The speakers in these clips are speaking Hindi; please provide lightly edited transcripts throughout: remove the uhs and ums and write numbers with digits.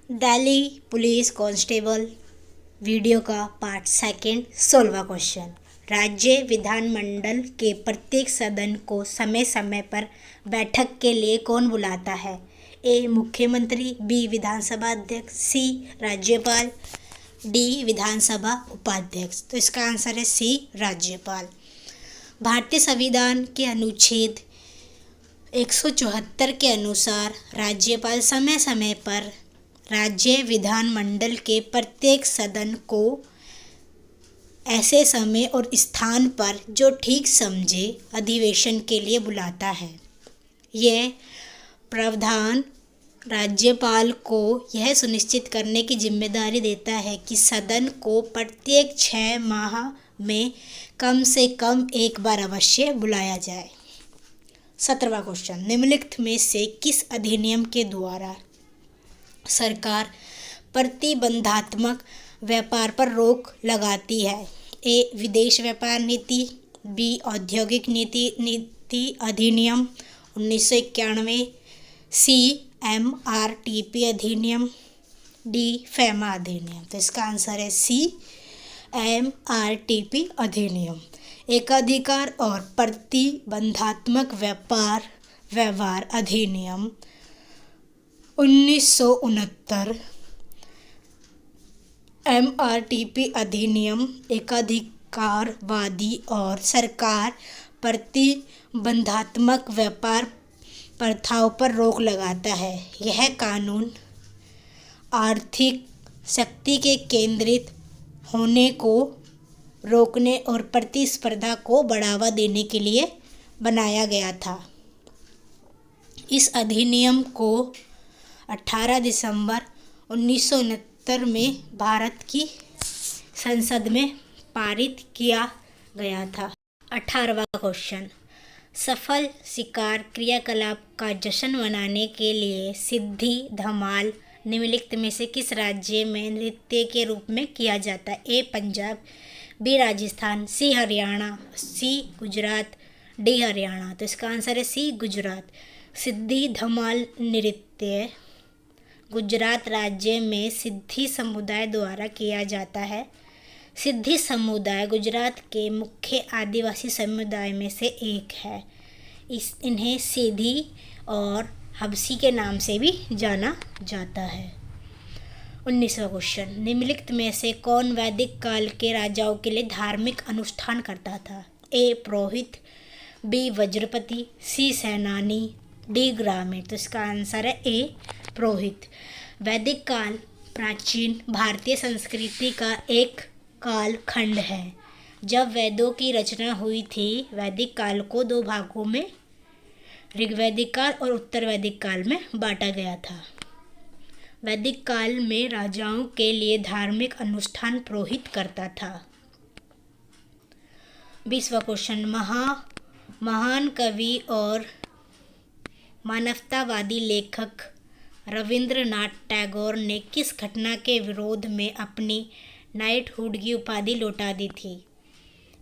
दिल्ली पुलिस कांस्टेबल वीडियो का पार्ट सेकंड 16वां क्वेश्चन। राज्य विधानमंडल के प्रत्येक सदन को समय समय पर बैठक के लिए कौन बुलाता है? ए मुख्यमंत्री, बी विधानसभा अध्यक्ष, सी राज्यपाल, डी विधानसभा उपाध्यक्ष। तो इसका आंसर है सी राज्यपाल। भारतीय संविधान के अनुच्छेद 174 के अनुसार राज्यपाल समय समय पर राज्य विधानमंडल के प्रत्येक सदन को ऐसे समय और स्थान पर जो ठीक समझे अधिवेशन के लिए बुलाता है। यह प्रावधान राज्यपाल को यह सुनिश्चित करने की जिम्मेदारी देता है कि सदन को प्रत्येक 6 माह में कम से कम एक बार अवश्य बुलाया जाए। 17वां क्वेश्चन। निम्नलिखित में से किस अधिनियम के द्वारा सरकार प्रतिबंधात्मक व्यापार पर रोक लगाती है? ए विदेश व्यापार नीति, बी औद्योगिक नीति अधिनियम 1991, सी MRTP अधिनियम, डी फैमा अधिनियम। तो इसका आंसर है सी MRTP अधिनियम। एकाधिकार और प्रतिबंधात्मक व्यवहार अधिनियम 1969। MRTP अधिनियम एकाधिकारवादी और सरकार प्रतिबंधात्मक व्यापार प्रथाओं पर रोक लगाता है। यह कानून आर्थिक शक्ति के केंद्रित होने को रोकने और प्रतिस्पर्धा को बढ़ावा देने के लिए बनाया गया था। इस अधिनियम को 18 दिसंबर 1969 में भारत की संसद में पारित किया गया था। 18वां क्वेश्चन। सफल शिकार क्रियाकलाप का जश्न मनाने के लिए सिद्धि धमाल निम्नलिखित में से किस राज्य में नृत्य के रूप में किया जाता है? ए पंजाब, बी राजस्थान, सी हरियाणा, सी गुजरात, डी हरियाणा। तो इसका आंसर है सी गुजरात। सिद्धि धमाल नृत्य गुजरात राज्य में सिद्धि समुदाय द्वारा किया जाता है। सिद्धि समुदाय गुजरात के मुख्य आदिवासी समुदाय में से एक है। इन्हें सिद्धि और हबसी के नाम से भी जाना जाता है। 19वां क्वेश्चन। निम्नलिखित में से कौन वैदिक काल के राजाओं के लिए धार्मिक अनुष्ठान करता था? ए पुरोहित, बी वज्रपति, सी सेनानी, डी ग्रामीण। तो इसका आंसर है ए पुरोहित। वैदिक काल प्राचीन भारतीय संस्कृति का एक काल खंड है जब वेदों की रचना हुई थी। वैदिक काल को 2 भागों में ऋग्वैदिक काल और उत्तर वैदिक काल में बांटा गया था। वैदिक काल में राजाओं के लिए धार्मिक अनुष्ठान पुरोहित करता था। 20वां क्वेश्चन। महान कवि और मानवतावादी लेखक रविंद्रनाथ टैगोर ने किस घटना के विरोध में अपनी नाइटहुड की उपाधि लौटा दी थी?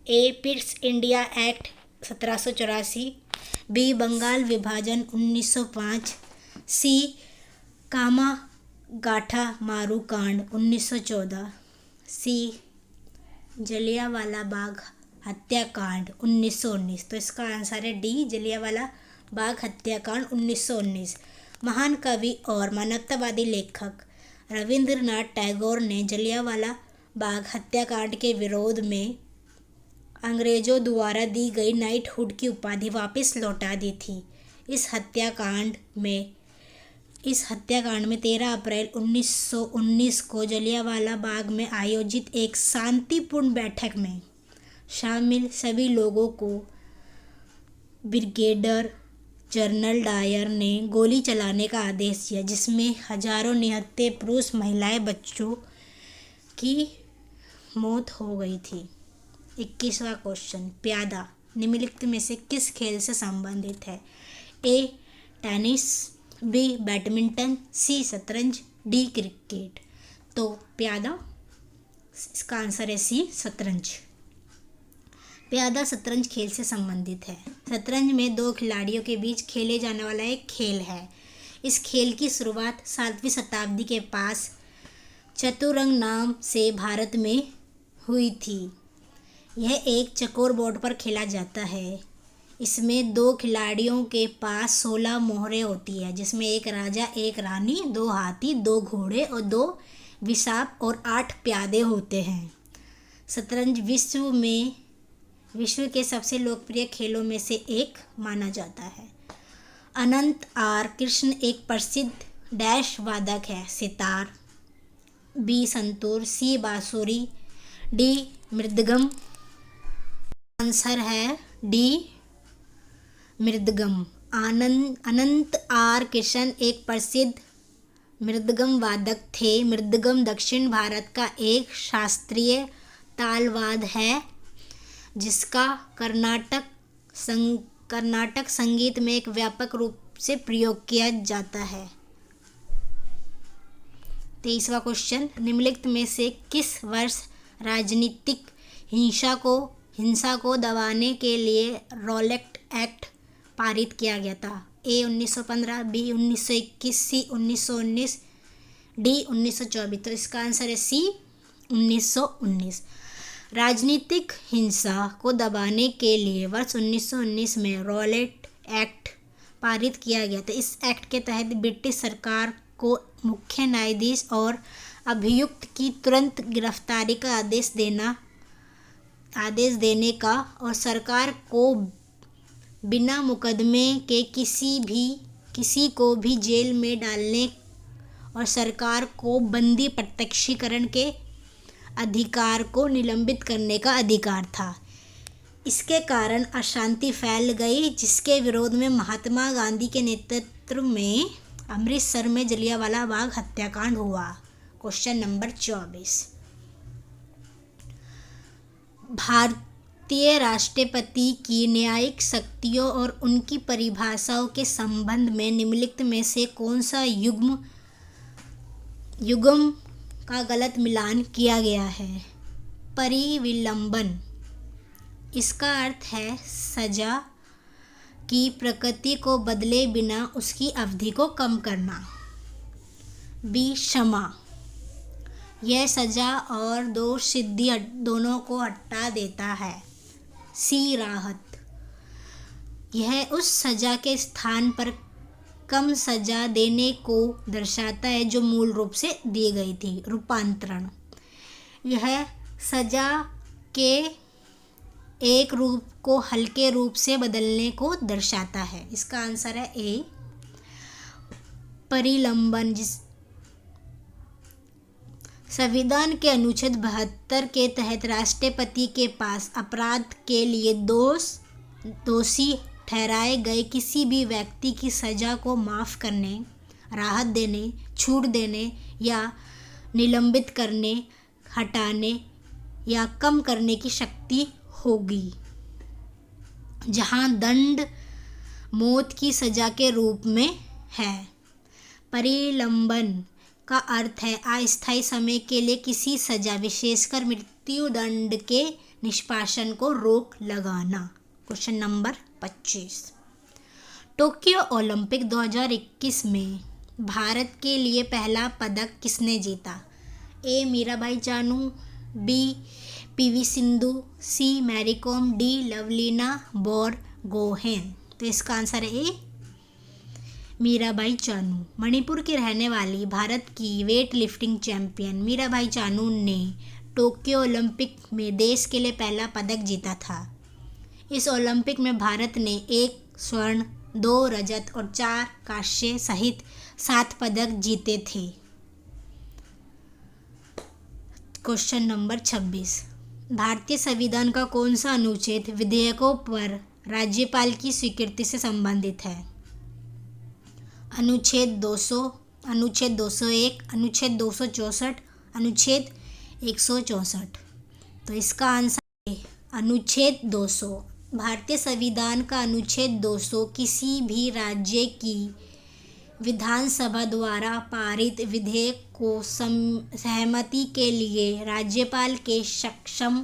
A Pitt's India Act 1784, B Bengal विभाजन 1905, सी कामागाथा मारू कांड 1914, सी जलियांवाला बाग हत्याकांड 1919। तो इसका आंसर है डी जलियांवाला बाग हत्याकांड 1919। महान कवि और मानवतावादी लेखक रविंद्रनाथ टैगोर ने जलियांवाला बाग हत्याकांड के विरोध में अंग्रेजों द्वारा दी गई नाइटहुड की उपाधि वापस लौटा दी थी। इस हत्याकांड में 13 अप्रैल 1919 को जलियांवाला बाग में आयोजित एक शांतिपूर्ण बैठक में शामिल सभी लोगों को ब्रिगेडियर जनरल डायर ने गोली चलाने का आदेश दिया, जिसमें हजारों निहत्थे पुरुष, महिलाएं, बच्चों की मौत हो गई थी। 21वां क्वेश्चन। प्यादा निम्नलिखित में से किस खेल से संबंधित है? ए टेनिस, बी बैडमिंटन, सी शतरंज, डी क्रिकेट। तो प्यादा, इसका आंसर है सी शतरंज। प्यादा शतरंज खेल से संबंधित है। शतरंज में 2 खिलाड़ियों के बीच खेले जाने वाला एक खेल है। इस खेल की शुरुआत 7वीं शताब्दी के पास चतुरंग नाम से भारत में हुई थी। यह एक चौकोर बोर्ड पर खेला जाता है। इसमें 2 खिलाड़ियों के पास 16 मोहरें होती है, जिसमें एक राजा, एक रानी, 2 हाथी, 2 घोड़े और 2 बिशप और 8 प्यादे होते हैं। शतरंज विश्व के सबसे लोकप्रिय खेलों में से एक माना जाता है। अनंत आर कृष्ण एक प्रसिद्ध डैश वादक है। सितार, बी संतूर, सी बांसुरी, डी मृदंगम। आंसर है डी मृदंगम। अनंत आर कृष्ण एक प्रसिद्ध मृदंगम वादक थे। मृदंगम दक्षिण भारत का एक शास्त्रीय तालवाद्य है, जिसका कर्नाटक संगीत में एक व्यापक रूप से प्रयोग किया जाता है। 23वां क्वेश्चन, निम्नलिखित में से किस वर्ष राजनीतिक हिंसा को दबाने के लिए रॉलेट एक्ट पारित किया गया था? ए 1915, बी 1921, सी 1919, डी 1924। तो इसका आंसर है सी 1919। राजनीतिक हिंसा को दबाने के लिए वर्ष 1919 में रॉलेट एक्ट पारित किया गया था। इस एक्ट के तहत ब्रिटिश सरकार को मुख्य न्यायाधीश और अभियुक्त की तुरंत गिरफ्तारी का आदेश देने का और सरकार को बिना मुकदमे के किसी को भी जेल में डालने और सरकार को बंदी प्रत्यक्षीकरण के अधिकार को निलंबित करने का अधिकार था। इसके कारण अशांति फैल गई, जिसके विरोध में महात्मा गांधी के नेतृत्व में अमृतसर में जलियांवाला बाग हत्याकांड हुआ। क्वेश्चन नंबर 24, भारतीय राष्ट्रपति की न्यायिक शक्तियों और उनकी परिभाषाओं के संबंध में निम्नलिखित में से कौन सा युग्म का गलत मिलान किया गया है? परिविलंबन, इसका अर्थ है सजा की प्रकृति को बदले बिना उसकी अवधि को कम करना। बी क्षमा, यह सजा और दोष सिद्धि दोनों को हटा देता है। सी राहत, यह उस सजा के स्थान पर कम सजा देने को दर्शाता है जो मूल रूप से दी गई थी। रूपांतरण, यह सजा के एक रूप को हल्के रूप से बदलने को दर्शाता है। इसका आंसर है ए परिलंबन। संविधान के अनुच्छेद 72 के तहत राष्ट्रपति के पास अपराध के लिए दोषी ठहराए गए किसी भी व्यक्ति की सजा को माफ़ करने, राहत देने, छूट देने या निलंबित करने, हटाने या कम करने की शक्ति होगी, जहां दंड मौत की सजा के रूप में है। परिलंबन का अर्थ है अस्थायी समय के लिए किसी सजा, विशेषकर मृत्यु दंड के निष्पादन को रोक लगाना। क्वेश्चन नंबर 25, टोक्यो ओलंपिक 2021 में भारत के लिए पहला पदक किसने जीता? A Mirabai Chanu, B PV Sindhu, C Mary Kom, D Lovlina Borgohain. तो इसका आंसर है ए मीराबाई चानू। मणिपुर की रहने वाली भारत की weight lifting champion Mirabai Chanu ने टोक्यो ओलंपिक में देश के लिए पहला पदक जीता था। इस ओलंपिक में भारत ने 1 स्वर्ण, 2 रजत और 4 कांस्य सहित 7 पदक जीते थे। क्वेश्चन नंबर 26, भारतीय संविधान का कौन सा अनुच्छेद विधेयकों पर राज्यपाल की स्वीकृति से संबंधित है? अनुच्छेद 200, अनुच्छेद 201, अनुच्छेद 264, अनुच्छेद 164। तो इसका आंसर है अनुच्छेद 200। भारतीय संविधान का अनुच्छेद 200 किसी भी राज्य की विधानसभा द्वारा पारित विधेयक को सहमति के लिए राज्यपाल के सक्षम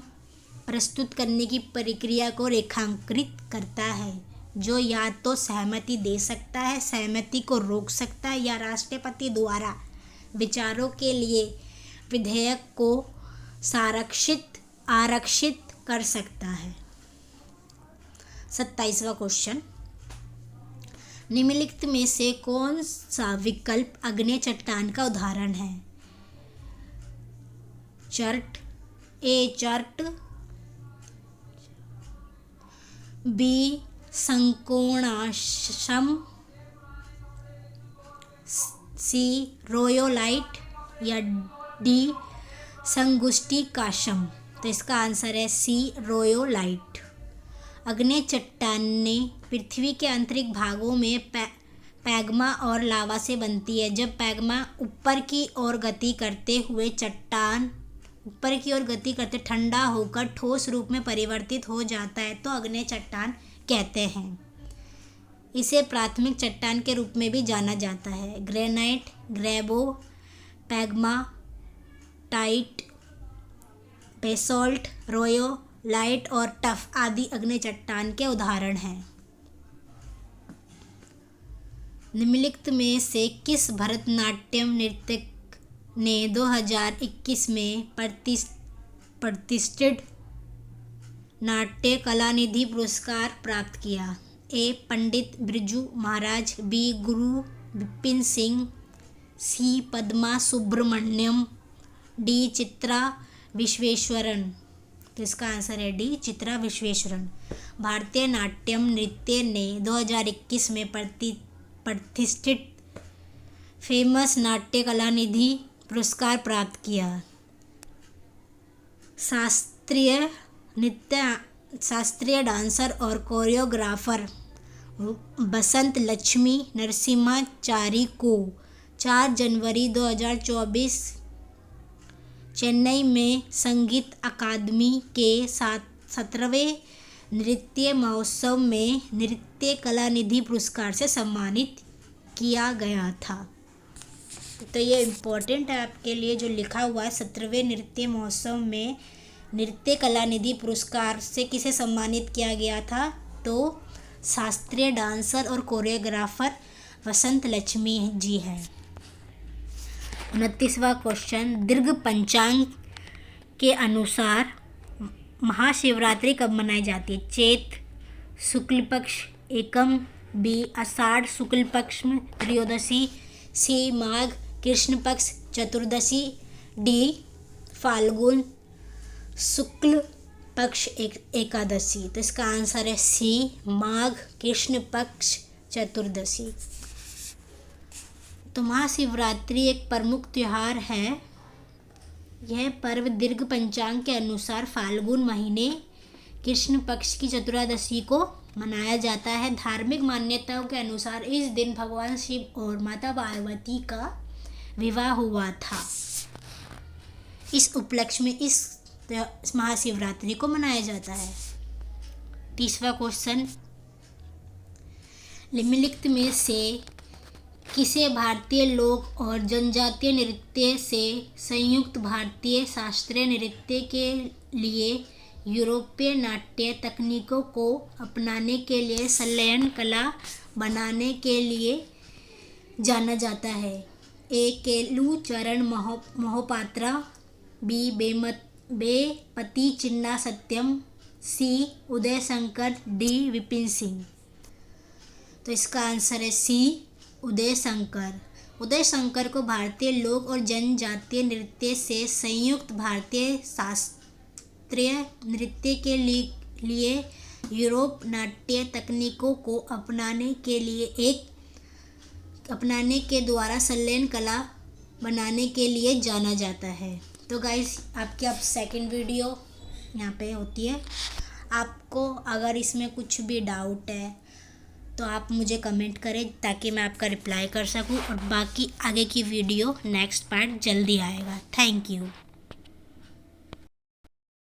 प्रस्तुत करने की प्रक्रिया को रेखांकित करता है। जो या तो सहमति दे सकता है, सहमति को रोक सकता है या राष्ट्रपति द्वारा विचारों के लिए विधेयक को आरक्षित कर सकता है। 27वां क्वेश्चन, निम्नलिखित में से कौन सा विकल्प आग्नेय चट्टान का उदाहरण है? चर्ट, ए चर्ट, बी संकोणाश्म, सी रोयोलाइट या डी संगुष्टिकाश्म। तो इसका आंसर है सी रोयोलाइट। आग्नेय चट्टानें पृथ्वी के आंतरिक भागों में पैग्मा और लावा से बनती है। जब पैग्मा ऊपर की ओर गति करते ठंडा होकर ठोस रूप में परिवर्तित हो जाता है तो आग्नेय चट्टान कहते हैं। इसे प्राथमिक चट्टान के रूप में भी जाना जाता है। ग्रेनाइट, ग्रेबो, पैग्मा टाइट, बेसोल्ट, रोयोलाइट और टफ आदि आग्नेय चट्टान के उदाहरण हैं। निम्नलिखित में से किस भरतनाट्यम नृत्यक ने 2021 में प्रतिष्ठित नाट्य कलानिधि पुरस्कार प्राप्त किया? ए पंडित बिरजू महाराज, बी गुरु विपिन सिंह, सी पद्मा सुब्रमण्यम, डी चित्रा विश्वेश्वरन। तो इसका आंसर है डी चित्रा विश्वेश्वरन। भारतीय नाट्यम नृत्य ने 2021 में प्रतिष्ठित फेमस नाट्य कलानिधि पुरस्कार प्राप्त किया। शास्त्रीय डांसर और कोरियोग्राफर बसंत लक्ष्मी नरसिम्हाचारी को 4 जनवरी 2024 चेन्नई में संगीत अकादमी के 17वें नृत्य महोत्सव में नृत्य कलानिधि पुरस्कार से सम्मानित किया गया था। तो ये इम्पोर्टेंट है आपके लिए जो लिखा हुआ है। 17वें नृत्य महोत्सव में नृत्य कलानिधि पुरस्कार से किसे सम्मानित किया गया था? तो शास्त्रीय डांसर और कोरियोग्राफर बसंत लक्ष्मी जी हैं। 29वां क्वेश्चन, दीर्घ पंचांग के अनुसार महाशिवरात्रि कब मनाई जाती है? चैत शुक्ल पक्ष एकम, बी आषाढ़ शुक्ल पक्ष में त्रयोदशी, सी माघ कृष्ण पक्ष चतुर्दशी, डी फाल्गुन शुक्ल पक्ष एकादशी। तो इसका आंसर है सी माघ कृष्ण पक्ष चतुर्दशी। तो महाशिवरात्रि एक प्रमुख त्योहार है। यह पर्व दीर्घ पंचांग के अनुसार फाल्गुन महीने कृष्ण पक्ष की चतुर्दशी को मनाया जाता है। धार्मिक मान्यताओं के अनुसार इस दिन भगवान शिव और माता पार्वती का विवाह हुआ था। इस उपलक्ष्य में इस महाशिवरात्रि को मनाया जाता है। 30वां क्वेश्चन, निम्नलिखित में से किसे भारतीय लोक और जनजातीय नृत्य से संयुक्त भारतीय शास्त्रीय नृत्य के लिए यूरोपीय नाट्य तकनीकों को अपनाने के लिए संलयन कला बनाने के लिए जाना जाता है? ए केलू चरण मोहपात्रा, बी बेपति चिन्ना सत्यम, सी उदय शंकर, डी विपिन सिंह। तो इसका आंसर है सी उदय शंकर। उदय शंकर को भारतीय लोक और जनजातीय नृत्य से संयुक्त भारतीय शास्त्रीय नृत्य के लिए यूरोप नाट्य तकनीकों को अपनाने के द्वारा संलयन कला बनाने के लिए जाना जाता है। तो गाइस, आपकी अब सेकंड वीडियो यहाँ पे होती है। आपको अगर इसमें कुछ भी डाउट है तो आप मुझे कमेंट करें ताकि मैं आपका रिप्लाई कर सकूं, और बाकी आगे की वीडियो नेक्स्ट पार्ट जल्दी आएगा। Thank you.